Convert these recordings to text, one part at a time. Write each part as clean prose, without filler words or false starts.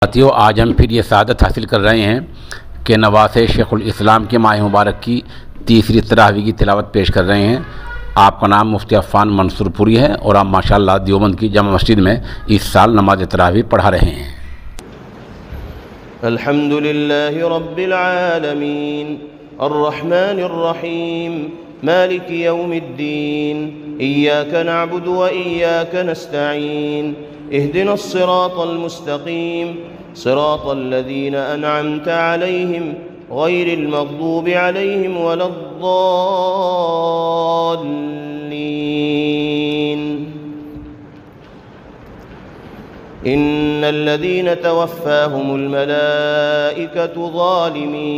साथियों, आज हम फिर ये सआदत हासिल कर रहे हैं कि नवासे शेखुल इस्लाम के माह मुबारक की तीसरी तरावी की तिलावत पेश कर रहे हैं। आपका नाम मुफ्ती अफ़ान मंसूरपुरी है और आप माशाअल्लाह देवबंद की जमा मस्जिद में इस साल नमाज तरावी पढ़ा रहे हैं। अल्हम्दुलिल्लाहि रब्बिल आलमीन अर्रहमानिर रहीम मालिकि यौमिद्दीन इय्याका नअबुदु व इय्याका नस्तईन इहदिनस सिरातल मुस्तक़ीम सिरातल लज़ीना अनअमता अलैहिम गैरिल मग़दूबि अलैहिम वलद्दाल्लीन। इन्नल लज़ीना तवफ़्फ़ाहुमुल मलाइकतु ज़ालिमी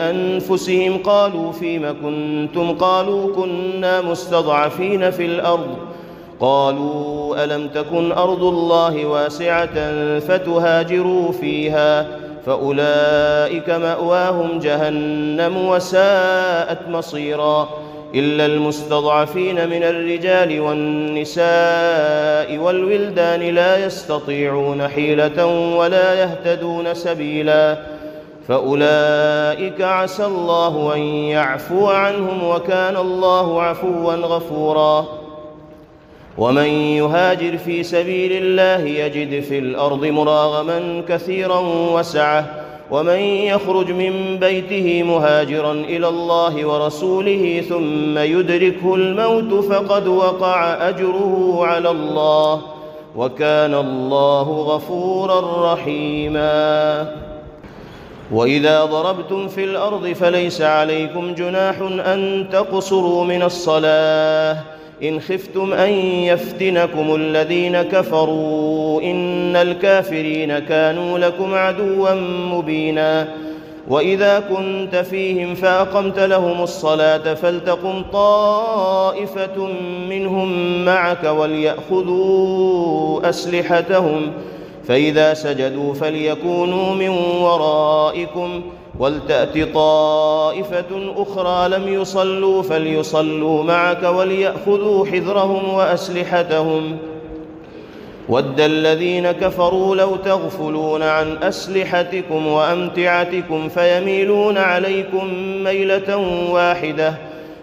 अनफुसिहिम क़ालू फ़ीमा कुन्तुम क़ालू कुन्ना मुस्तज़अफ़ीन फ़िल अर्ज़ क़ालू अलम तकुन अर्ज़ुल्लाहि वासिअतन फ़तुहाजिरू फ़ीहा फ़उलाइक मअवाहुम जहन्नम वसाअत मसीरा इल्ला अलमुस्तज़अफ़ीन मिनर रिजालि वन्निसाइ वल्विल्दानि ला यस्ततीऊन हीलतन वला यहतदून सबीला फ़उलाइक असल्लाहु अन यअफ़ुव अन्हुम वकान अल्लाहु अफ़ुव्वन गफ़ूरा। वमन युहाजिर फ़ी सबीलिल्लाहि यजिद फ़िल अर्ज़ि मुराग़मन कसीरन वसअह वमन यख़रुज मिन बैतिही मुहाजिरन इलल्लाहि व रसूलिही सुम्म युदरिकुहुल मौत फ़क़द वक़अ अज्रुहु अलल्लाह व कान अल्लाहु गफ़ूरर रहीमा। वइज़ा ज़रबतुम फ़िल अर्ज़ि फ़लैस अलैकुम जुनाहुन अन तक़्सुरू मिनस्सलाह इन खिफ्तुम अन यफ्तिनकुमुल लज़ीना कफ़रू इन्नल काफ़िरीन कानू लकुम अदुव्वन मुबीना। वइज़ा कुन्त फ़ीहिम फ़अक़मत लहुमुस्सलाता फ़लतक़ुम ताइफ़तुम मिनहुम मअक वलयअख़ुज़ू अस्लिहतहुम फ़इज़ा सजदू फ़लयकूनू मिन वराइकुम वलतअति ताइफ़तुन उख़रा लम युصल्लू फ़लयुصल्लू मअक वलयअख़ुज़ू हिज़्रहुम वअस्लिहतहुम वद्द الذين كفروا لو تغفلون عن أسلحتكم وأمتعتكم فيميلون عليكم ميلة واحدة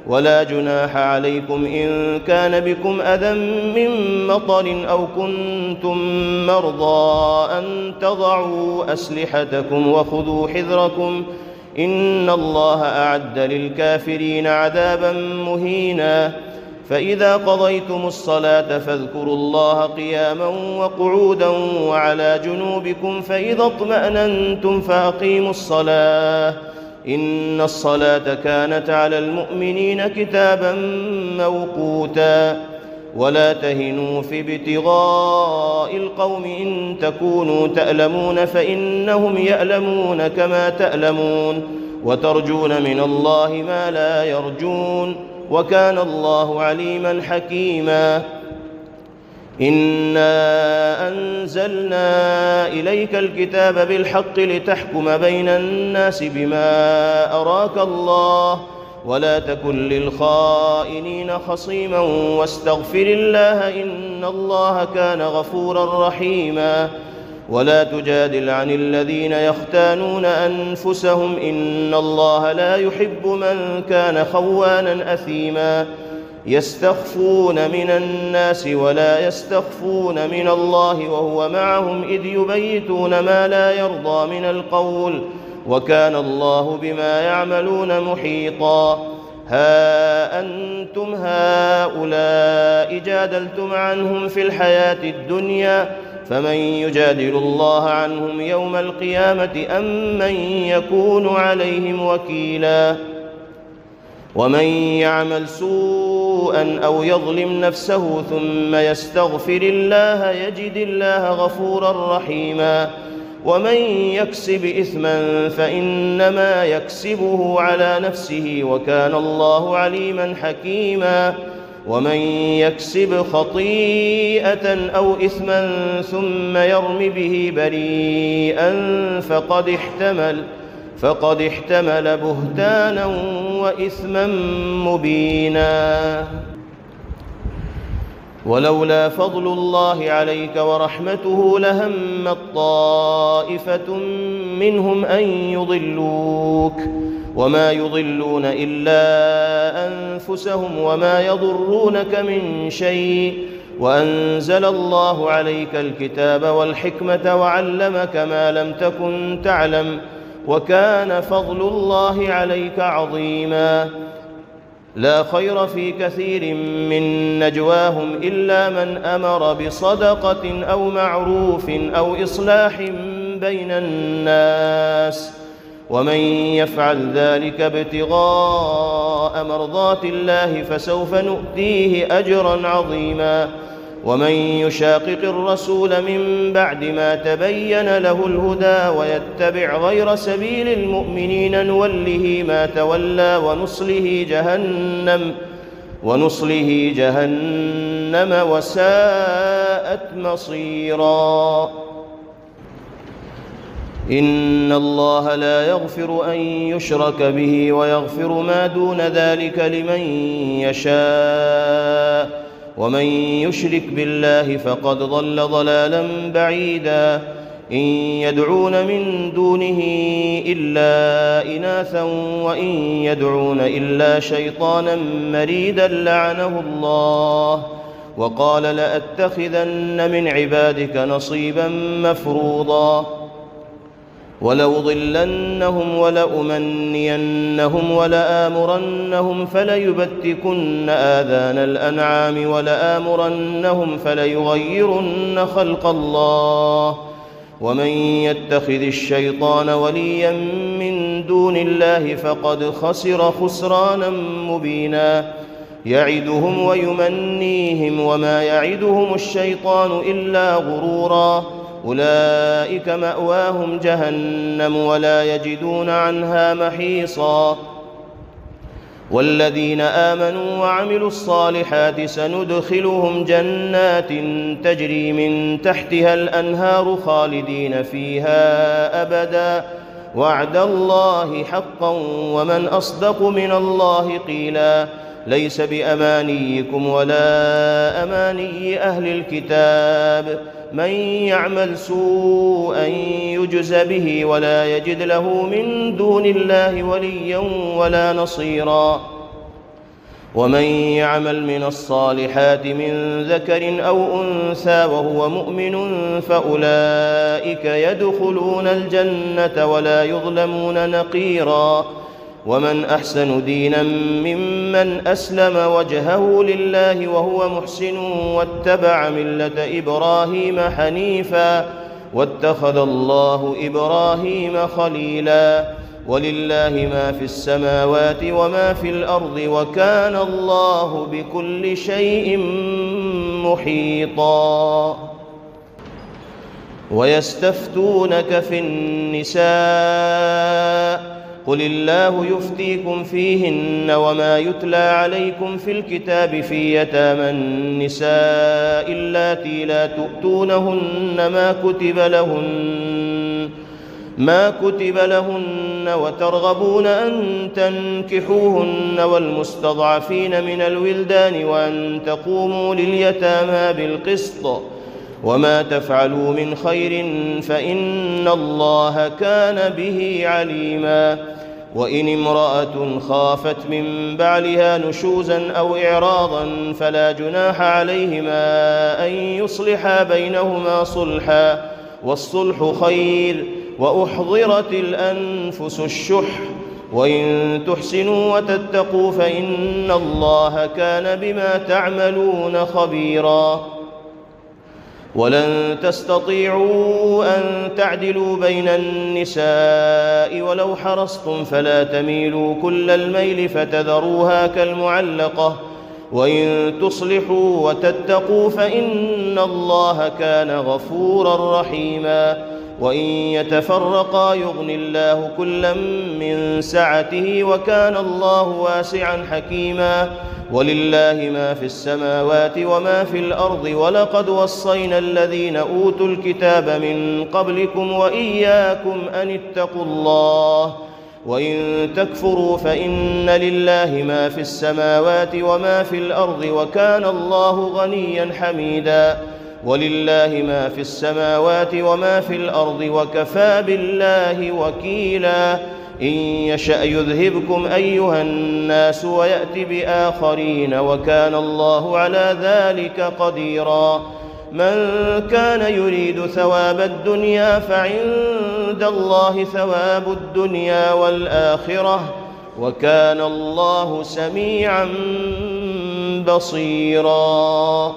ولا جناح عليكم إن كان بكم أذى من مطر أو كنتم مرضى أن تضعوا أسلحتكم وخذوا حذركم إن الله أعد للكافرين عذابا مهينا. فإذا قضيتم الصلاة فاذكروا الله قياما وقعودا وعلى جنوبكم فإذا اطمأننتم فأقيموا الصلاة إن الصلاة كانت على المؤمنين كتابا موقوتا. ولا تهنوا في ابتغاء القوم إن تكونوا تألمون فإنهم يألمون كما تألمون وترجون من الله ما لا يرجون وكان الله عليما حكيما. إنا أنزلنا إليك الكتاب بالحق لتحكم بين الناس بما أراك الله ولا تكن للخائنين خصيما واستغفر الله إن الله كان غفورا رحيما. ولا تجادل عن الذين يختانون أنفسهم إن الله لا يحب من كان خوانا أثيما. يستخفون من الناس ولا يستخفون من الله وهو معهم إذ يبيتون ما لا يرضى من القول وكان الله بما يعملون محيطا. ها أنتم هؤلاء جادلتم عنهم في الحياة الدنيا فمن يجادل الله عنهم يوم القيامة أم من يكون عليهم وكيلا. ومن يعمل سوءا أو يظلم نفسه ثم يستغفر الله يجد الله غفورا رحيما. ومن يكسب إثما فإنما يكسبه على نفسه وكان الله عليما حكيما. ومن يكسب خطيئة أو إثما ثم يرم به بريئا فقد احتمل بهتانا وإثما مبينا. ولولا فضل الله عليك ورحمته لهمت طائفة منهم أن يضلوك وما يضلون إلا أنفسهم وما يضرونك من شيء وأنزل الله عليك الكتاب والحكمة وعلمك ما لم تكن تعلم وكان فضل الله عليك عظيما. لا خير في كثير من نجواهم إلا من أمر بصدقة أو معروف أو إصلاح بين الناس ومن يفعل ذلك ابتغاء مرضات الله فسوف نؤتيه أجرا عظيما. ومن يشاقق الرسول من بعد ما تبين له الهدى ويتبع غير سبيل المؤمنين نوله ما تولى ونصله جهنم وساءت مصيرا. إن الله لا يغفر أن يشرك به ويغفر ما دون ذلك لمن يشاء ومن يشرك بالله فقد ضل ضلالا بعيدا. إن يدعون من دونه إلا إناثا وإن يدعون إلا شيطانا مريدا لعنه الله وقال لأتخذن من عبادك نصيبا مفروضا. ولأضلنهم ولأمنينهم ولآمرنهم فليبتكن آذان الأنعام ولآمرنهم فليغيرن خلق الله ومن يتخذ الشيطان وليا من دون الله فقد خسر خسرانا مبينا. يعدهم ويمنيهم وما يعدهم الشيطان إلا غرورا. أولئك مأواهم جهنم ولا يجدون عنها محيصا. والذين آمنوا وعملوا الصالحات سندخلهم جنات تجري من تحتها الأنهار خالدين فيها أبدا وعد الله حقا ومن أصدق من الله قيلا. ليس بأمانيكم ولا أماني أهل الكتاب من يعمل سوءا يجز به ولا يجد له من دون الله وليا ولا نصيرا. ومن يعمل من الصالحات من ذكر أو أنثى وهو مؤمن فأولئك يدخلون الجنة ولا يظلمون نقيرا. ومن أحسن دينا ممن أسلم وجهه لله وهو محسن واتبع ملة إبراهيم حنيفا واتخذ الله إبراهيم خليلا. ولله ما في السماوات وما في الأرض وكان الله بكل شيء محيطا. ويستفتونك في النساء قل الله يفتيكم فيهن وما يتلى عليكم في الكتاب في يتامى النساء اللاتي لا تؤتونهن ما كتب لهن وترغبون أن تنكحوهن والمستضعفين من الولدان وأن تقوموا لليتامى بالقسط وما تفعلوا من خير فإن الله كان به عليما. وإن امرأة خافت من بعلها نشوزا أو إعراضا فلا جناح عليهما أن يصلحا بينهما صلحا والصلح خير. وأحضرت الأنفس الشح وإن تحسنوا وتتقوا فإن الله كان بما تعملون خبيرا. ولن تستطيعوا أن تعدلوا بين النساء ولو حرصتم فلا تميلوا كل الميل فتذروها كالمعلقة وإن تصلحوا وتتقوا فإن الله كان غفورا رحيما. وإن يتفرقا يغني الله كلا من سعته وكان الله واسعا حكيما. ولله ما في السماوات وما في الأرض ولقد وصينا الذين أوتوا الكتاب من قبلكم وإياكم أن اتقوا الله وإن تكفروا فإن لله ما في السماوات وما في الأرض وكان الله غنيا حميدا. ولله ما في السماوات وما في الأرض وكفى بالله وكيلا. إن يشأ يذهبكم أيها الناس ويأت بآخرين وكان الله على ذلك قديرا. من كان يريد ثواب الدنيا فعند الله ثواب الدنيا والآخرة وكان الله سميعا بصيرا.